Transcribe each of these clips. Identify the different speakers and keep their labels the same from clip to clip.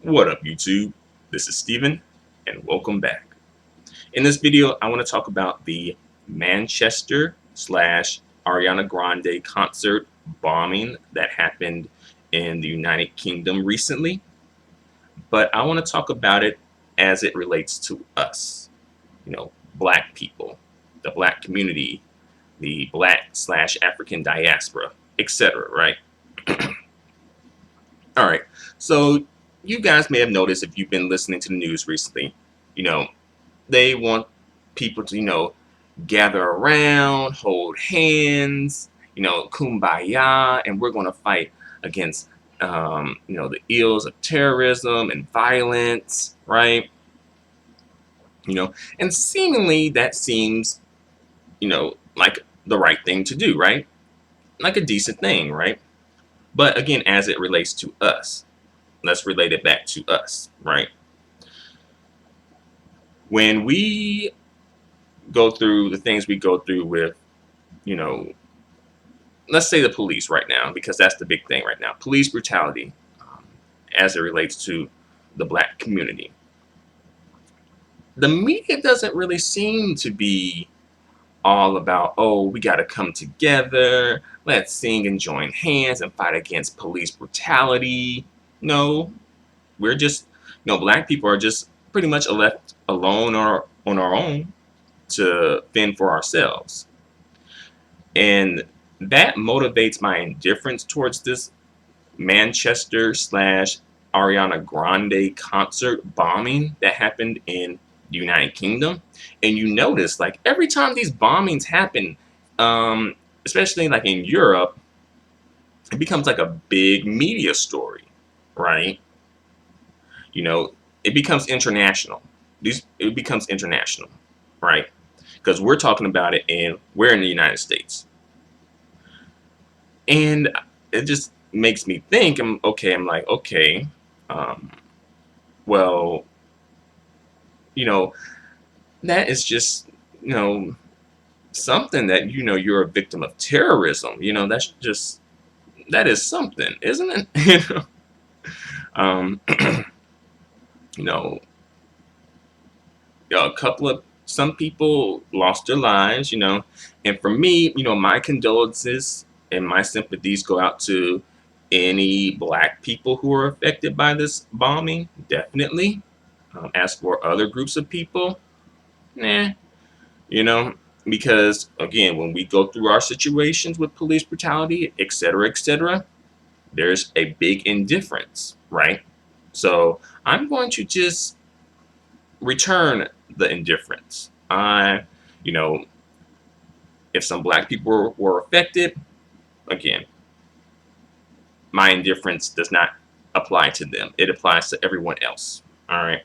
Speaker 1: What up, YouTube? This is Steven, and welcome back. In this video, I want to talk about the Manchester slash Ariana Grande concert bombing that happened in the United Kingdom recently, but I want to talk about it as it relates to us, black people, the black community, the black slash African diaspora, etc., right? All right. So you guys may have noticed if you've been listening to the news recently, you know, they want people to, gather around, hold hands, kumbaya, and we're going to fight against, the ills of terrorism and violence, right? And seemingly that seems, like the right thing to do, right? Like a decent thing, right? But again, as it relates to us, let's relate it back to us, right? When we go through the things we go through with, you know, let's say the police right now, because that's the big thing right now, police brutality as it relates to the black community. The media doesn't really seem to be all about, oh, we got to come together, let's sing and join hands and fight against police brutality. No, we're just, black people are just pretty much left alone or on our own to fend for ourselves. And that motivates my indifference towards this Manchester slash Ariana Grande concert bombing that happened in the United Kingdom. And you notice, like, every time these bombings happen, especially like in Europe, it becomes like a big media story, right? It becomes international. It becomes international, right? Because we're talking about it and we're in the United States. And it just makes me think, I'm like, okay, well, that is just, something that, you're a victim of terrorism. That is something, isn't it? um, you know, some people lost their lives, and for me, my condolences and my sympathies go out to any black people who are affected by this bombing, definitely. As for other groups of people, nah, you know, because again, when we go through our situations with police brutality, etc., there's a big indifference, right? So I'm going to just return the indifference. You know, if some black people were affected, again, my indifference does not apply to them. It applies to everyone else. All right.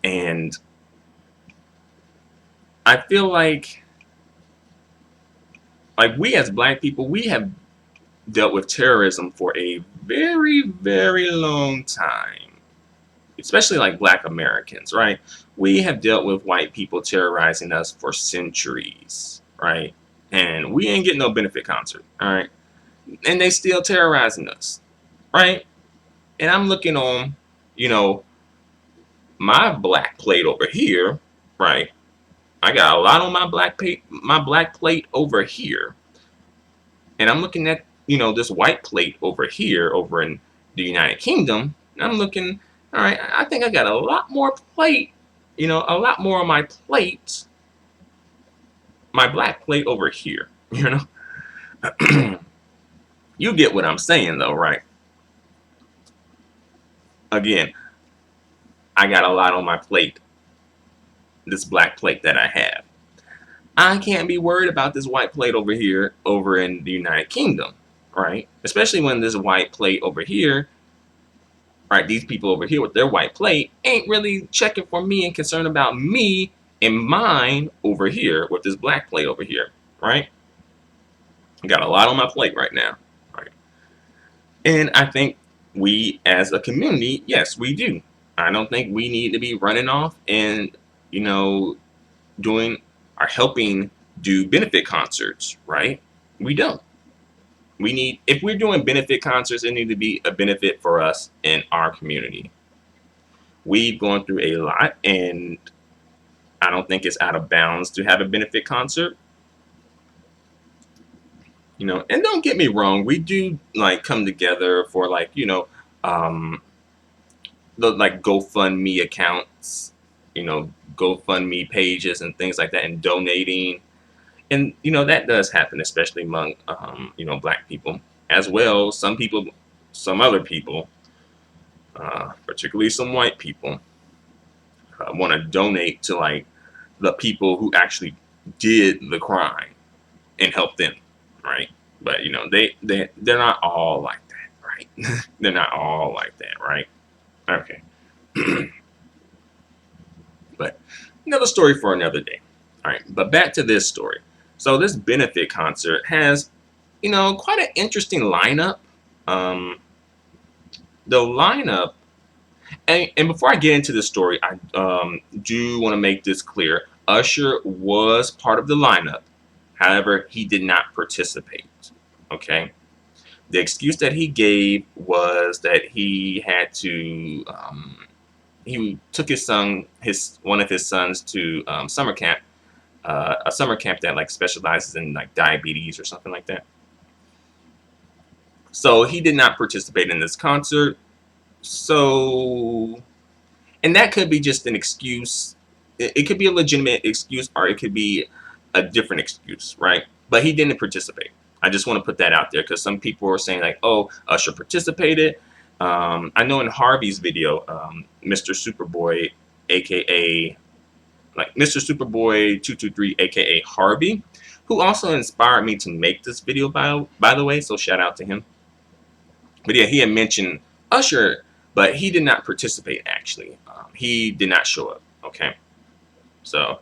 Speaker 1: And I feel like we as black people, we have dealt with terrorism for a very, very long time, especially like black Americans, right? We have dealt with white people terrorizing us for centuries, right? And we ain't getting no benefit concert, all right? And they still terrorizing us, right? And I'm looking on, you know, my black plate over here, right? I got a lot on my black plate over here. And I'm looking at, this white plate over here, over in the United Kingdom. And I'm looking, all right, I think I got a lot more plate, a lot more on my plate, my black plate over here, You get what I'm saying, though, right? Again, I got a lot on my plate, this black plate that I have. I can't be worried about this white plate over here, over in the United Kingdom, right? Especially when this white plate over here, right, these people over here with their white plate ain't really checking for me and concerned about me and mine over here with this black plate over here, right? I got a lot on my plate right now, right? And I think we as a community, yes, we do. I don't think we need to be running off and, doing or helping do benefit concerts, right? We don't. We need, if we're doing benefit concerts, it needs to be a benefit for us in our community. We've gone through a lot, and I don't think it's out of bounds to have a benefit concert. And don't get me wrong, we do like come together for like, um, the like GoFundMe accounts, GoFundMe pages and things like that, and donating. And that does happen, especially among Black people as well. Some people, some other people, particularly some white people, want to donate to like the people who actually did the crime and help them, right? But they're not all like that, right? They're not all like that, right? Okay. But another story for another day. All right, but back to this story. So this benefit concert has, quite an interesting lineup. Um, the lineup, and before I get into the story, I do want to make this clear. Usher was part of the lineup. However, he did not participate. Okay. The excuse that he gave was that he had to. He took one of his sons to summer camp, a summer camp that like specializes in like diabetes or something like that. So he did not participate in this concert. So, and that could be just an excuse. It could be a legitimate excuse, or it could be a different excuse, right? But he didn't participate. I just want to put that out there because some people are saying like, "Oh, Usher participated." I know in Harvey's video, Mr. Superboy, aka like Mr. Superboy 223, aka Harvey, who also inspired me to make this video by the way. So shout out to him. But yeah, he had mentioned Usher, but he did not participate actually. He did not show up. Okay, so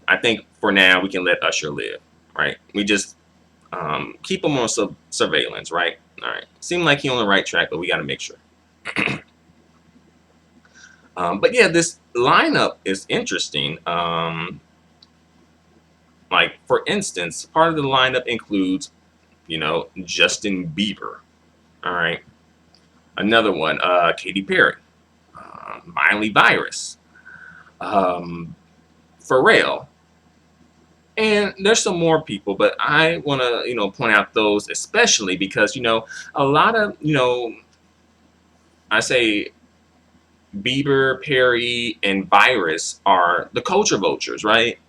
Speaker 1: I think for now we can let Usher live, right? We just keep him on surveillance, right? All right. Seemed like he on the right track, but we got to make sure. But yeah, this lineup is interesting. Like for instance, part of the lineup includes, Justin Bieber. All right. Another one, Katy Perry, Miley Cyrus, um, Pharrell, and there's some more people, but I want to, point out those especially because, a lot of, I say Bieber, Perry, and Virus are the culture vultures, right?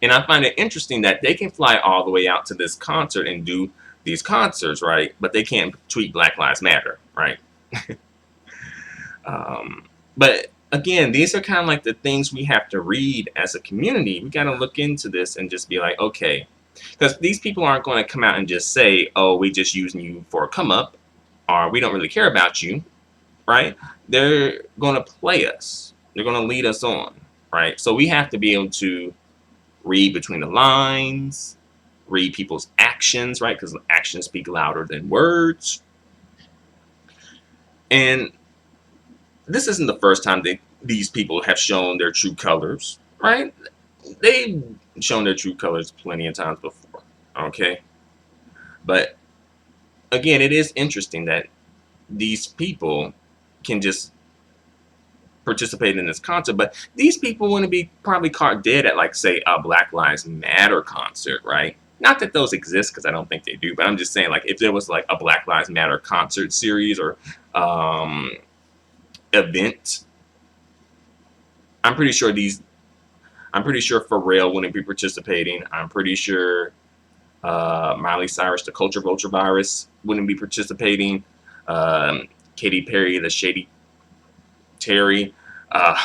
Speaker 1: And I find it interesting that they can fly all the way out to this concert and do these concerts, right? But they can't tweet Black Lives Matter, right? But again, these are kind of like the things we have to read as a community. We got to look into this and just be like, okay, because these people aren't going to come out and just say, oh, we just using you for a come up, or we don't really care about you, right? They're going to play us. They're going to lead us on, right? So we have to be able to read between the lines, read people's actions, right? Because actions speak louder than words. And this isn't the first time that these people have shown their true colors, right? They've shown their true colors plenty of times before, okay? But again, it is interesting that these people can just participate in this concert, but these people wouldn't be probably caught dead at like say a Black Lives Matter concert, right? Not that those exist because I don't think they do, but I'm just saying like if there was like a Black Lives Matter concert series or event, I'm pretty sure Pharrell wouldn't be participating. I'm pretty sure Miley Cyrus, the Culture Vulture virus, wouldn't be participating. Katy Perry, the Shady Terry, uh,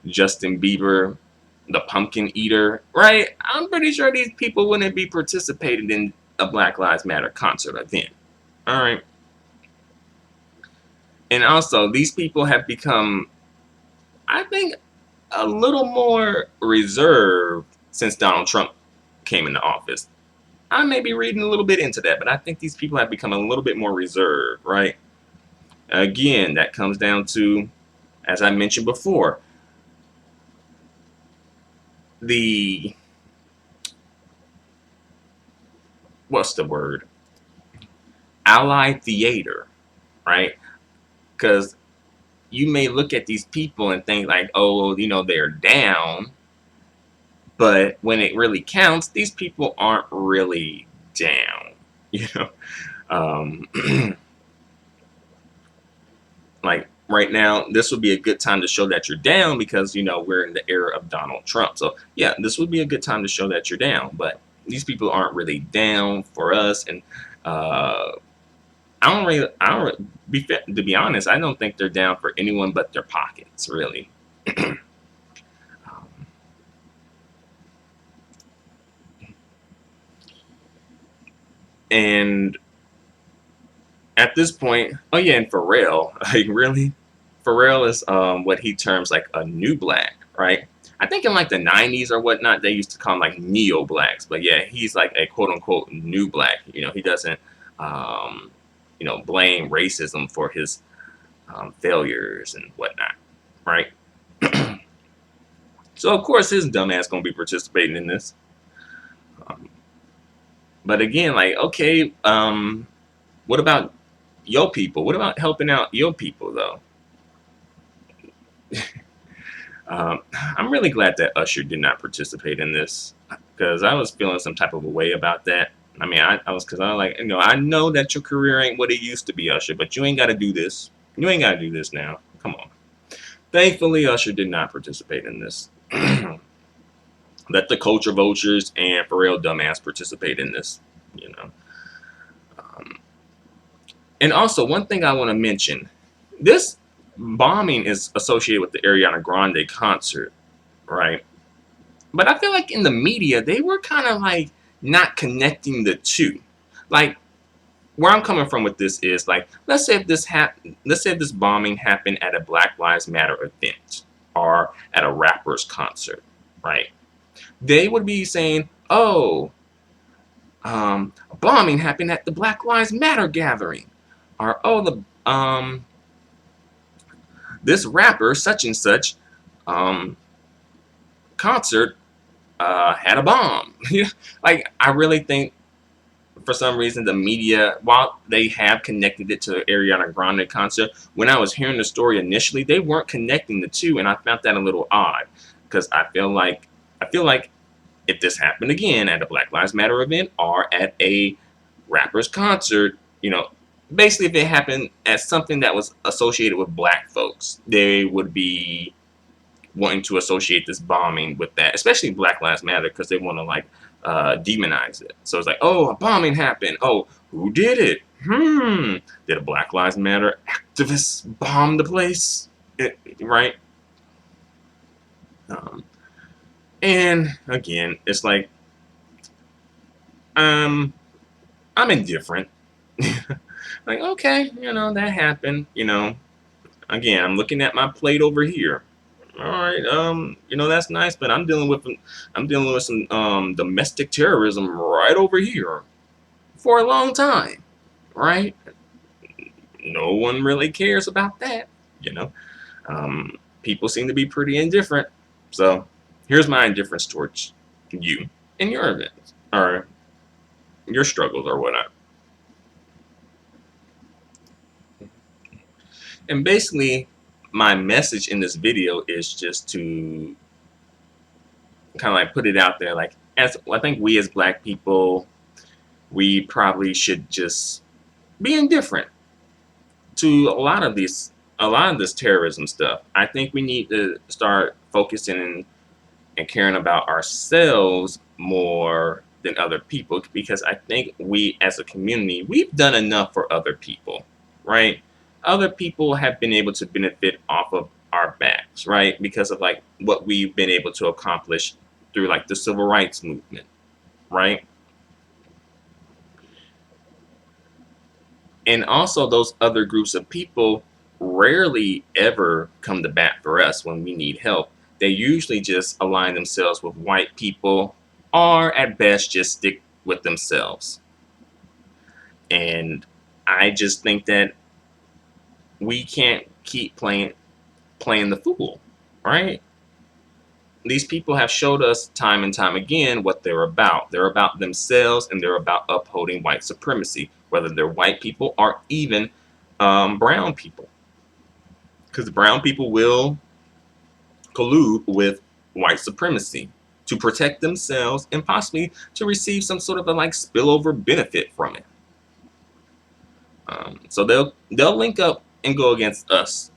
Speaker 1: Justin Bieber, the Pumpkin Eater, right? I'm pretty sure these people wouldn't be participating in a Black Lives Matter concert event. All right. And also, these people have become, I think, a little more reserved since Donald Trump came into office. I may be reading a little bit into that, but I think these people have become a little bit more reserved, right? Again, that comes down to, as I mentioned before, the what's the word? Allied theater, right? Because you may look at these people and think like, oh, they're down, but when it really counts, these people aren't really down, you know. Um, like right now, this would be a good time to show that you're down because we're in the era of Donald Trump. So yeah, this would be a good time to show that you're down. But these people aren't really down for us, and uh, I don't really, to be honest, I don't think they're down for anyone but their pockets, really. Um, and at this point, oh yeah, and Pharrell, like really, Pharrell is what he terms like a new black, right? I think in like the '90s or whatnot, they used to call him like neo blacks, but yeah, he's like a quote unquote new black. He doesn't, um, blame racism for his failures and whatnot, right? So of course his dumbass gonna be participating in this. Um, but again, like okay, what about your people? What about helping out your people though? I'm really glad that Usher did not participate in this because I was feeling some type of a way about that. I mean, I was because I was like, I know that your career ain't what it used to be, Usher, but you ain't got to do this. You ain't got to do this now. Come on. Thankfully, Usher did not participate in this. Let the culture vultures and Pharrell dumbass participate in this. You know. Um, and also, one thing I want to mention: this bombing is associated with the Ariana Grande concert, right? But I feel like in the media, they were kind of like not connecting the two. Like where I'm coming from with this is like, let's say if this bombing happened at a Black Lives Matter event or at a rapper's concert, right? They would be saying, "Oh, a bombing happened at the Black Lives Matter gathering," or "Oh, the this rapper such and such um, concert had a bomb." Like I really think for some reason the media, while they have connected it to the Ariana Grande concert, when I was hearing the story initially, they weren't connecting the two, and I found that a little odd because I feel like if this happened again at a Black Lives Matter event or at a rapper's concert, basically if it happened at something that was associated with black folks, they would be wanting to associate this bombing with that, especially Black Lives Matter, because they want to like demonize it. So it's like, oh, a bombing happened. Oh, who did it? Did a Black Lives Matter activist bomb the place? Right? Um, and again, it's like, I'm indifferent. Like, okay, that happened. Again, I'm looking at my plate over here. All right, that's nice, but I'm dealing with some domestic terrorism right over here for a long time, right? No one really cares about that, you know. People seem to be pretty indifferent. So here's my indifference towards you and your events or your struggles or whatnot. And basically, my message in this video is just to kind of like put it out there. Like, as I think we as Black people, we probably should just be indifferent to a lot of this terrorism stuff. I think we need to start focusing and caring about ourselves more than other people because I think we as a community, we've done enough for other people, right? Other people have been able to benefit off of our backs, right? Because of like what we've been able to accomplish through like the civil rights movement, right? And also those other groups of people rarely ever come to bat for us when we need help. They usually just align themselves with white people or at best just stick with themselves. And I just think that we can't keep playing the fool, right? these people have showed us time and time again what they're about. They're about themselves, and they're about upholding white supremacy, whether they're white people or even brown people. Because brown people will collude with white supremacy to protect themselves and possibly to receive some sort of a like spillover benefit from it. So they'll link up and go against us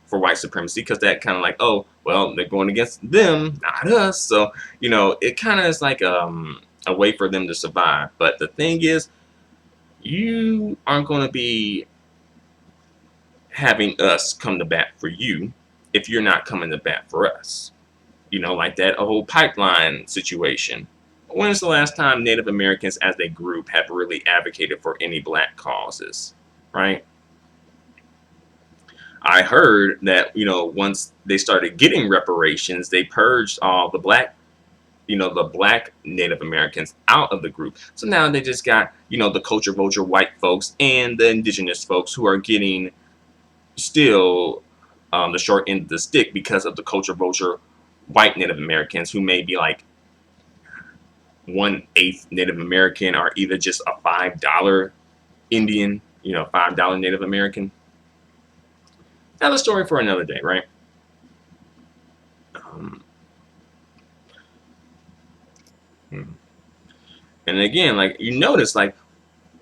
Speaker 1: for white supremacy, because that kind of like, oh well, they're going against them, not us. So it kind of is like a way for them to survive. But the thing is, you aren't going to be having us come to bat for you if you're not coming to bat for us. Like that whole pipeline situation. When's the last time Native Americans as a group have really advocated for any black causes, right? I heard that, once they started getting reparations, they purged all the black Native Americans out of the group. So now they just got, the culture vulture white folks and the indigenous folks who are getting still the short end of the stick because of the culture vulture white Native Americans, who may be like 1/8 Native American, or either just a $5 Indian, $5 Native American. Now, the story for another day, right? And again, like you notice, like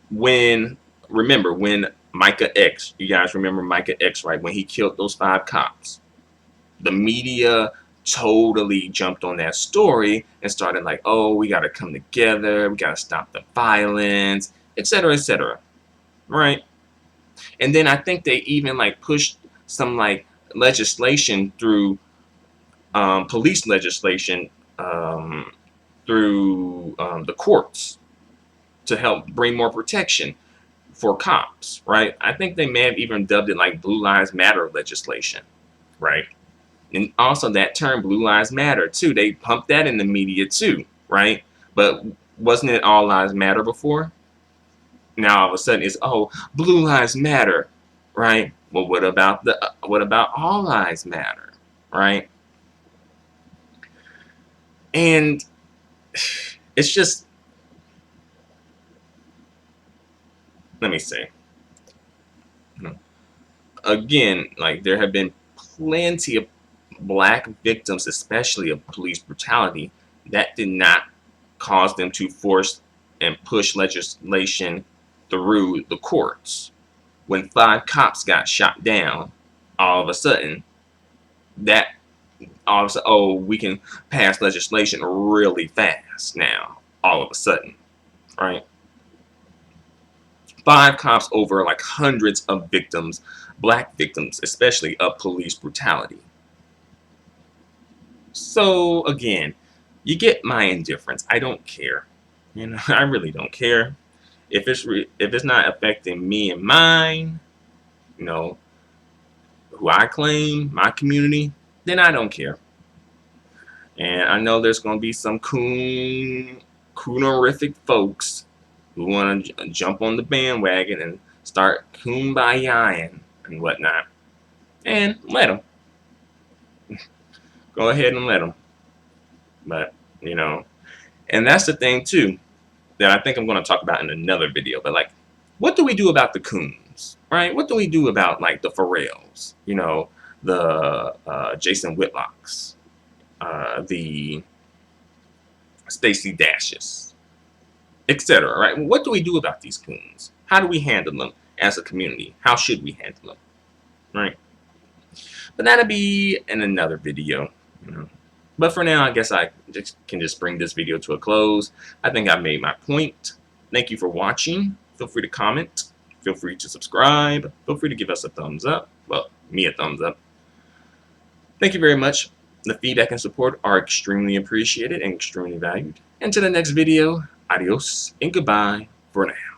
Speaker 1: remember when Micah X, you guys remember Micah X, right? When he killed those 5 cops, the media totally jumped on that story and started like, oh, we got to come together, we got to stop the violence, etc., right? And then I think they even like pushed some like legislation through, police legislation, through the courts to help bring more protection for cops, right? I think they may have even dubbed it like Blue Lives Matter legislation, right? And also that term Blue Lives Matter too, they pumped that in the media too, right? But wasn't it All Lives Matter before? Now all of a sudden it's, oh, Blue Lives Matter, right? Well, what about All Lives Matter, right? And it's just, let me say, again, like there have been plenty of black victims, especially of police brutality, that did not cause them to force and push legislation through the courts. When 5 cops got shot down, all of a sudden, oh, we can pass legislation really fast now, all of a sudden, right? 5 cops over like hundreds of victims, black victims, especially of police brutality. So again, you get my indifference. I don't care. I really don't care. If it's not affecting me and mine, who I claim, my community, then I don't care. And I know there's going to be some coonerific folks who want to jump on the bandwagon and start kumbaya-ing and whatnot. And let them. Go ahead and let them. But, and that's the thing too, that I think I'm going to talk about in another video. But like, what do we do about the coons, right? What do we do about like the Pharrells, the Jason Whitlocks, the Stacey Dashes, etc., right? What do we do about these coons? How do we handle them as a community? How should we handle them, right? But that'll be in another video, But for now, I guess I can just bring this video to a close. I think I've made my point. Thank you for watching. Feel free to comment. Feel free to subscribe. Feel free to give us a thumbs up. Well, me a thumbs up. Thank you very much. The feedback and support are extremely appreciated and extremely valued. And to the next video, adios and goodbye for now.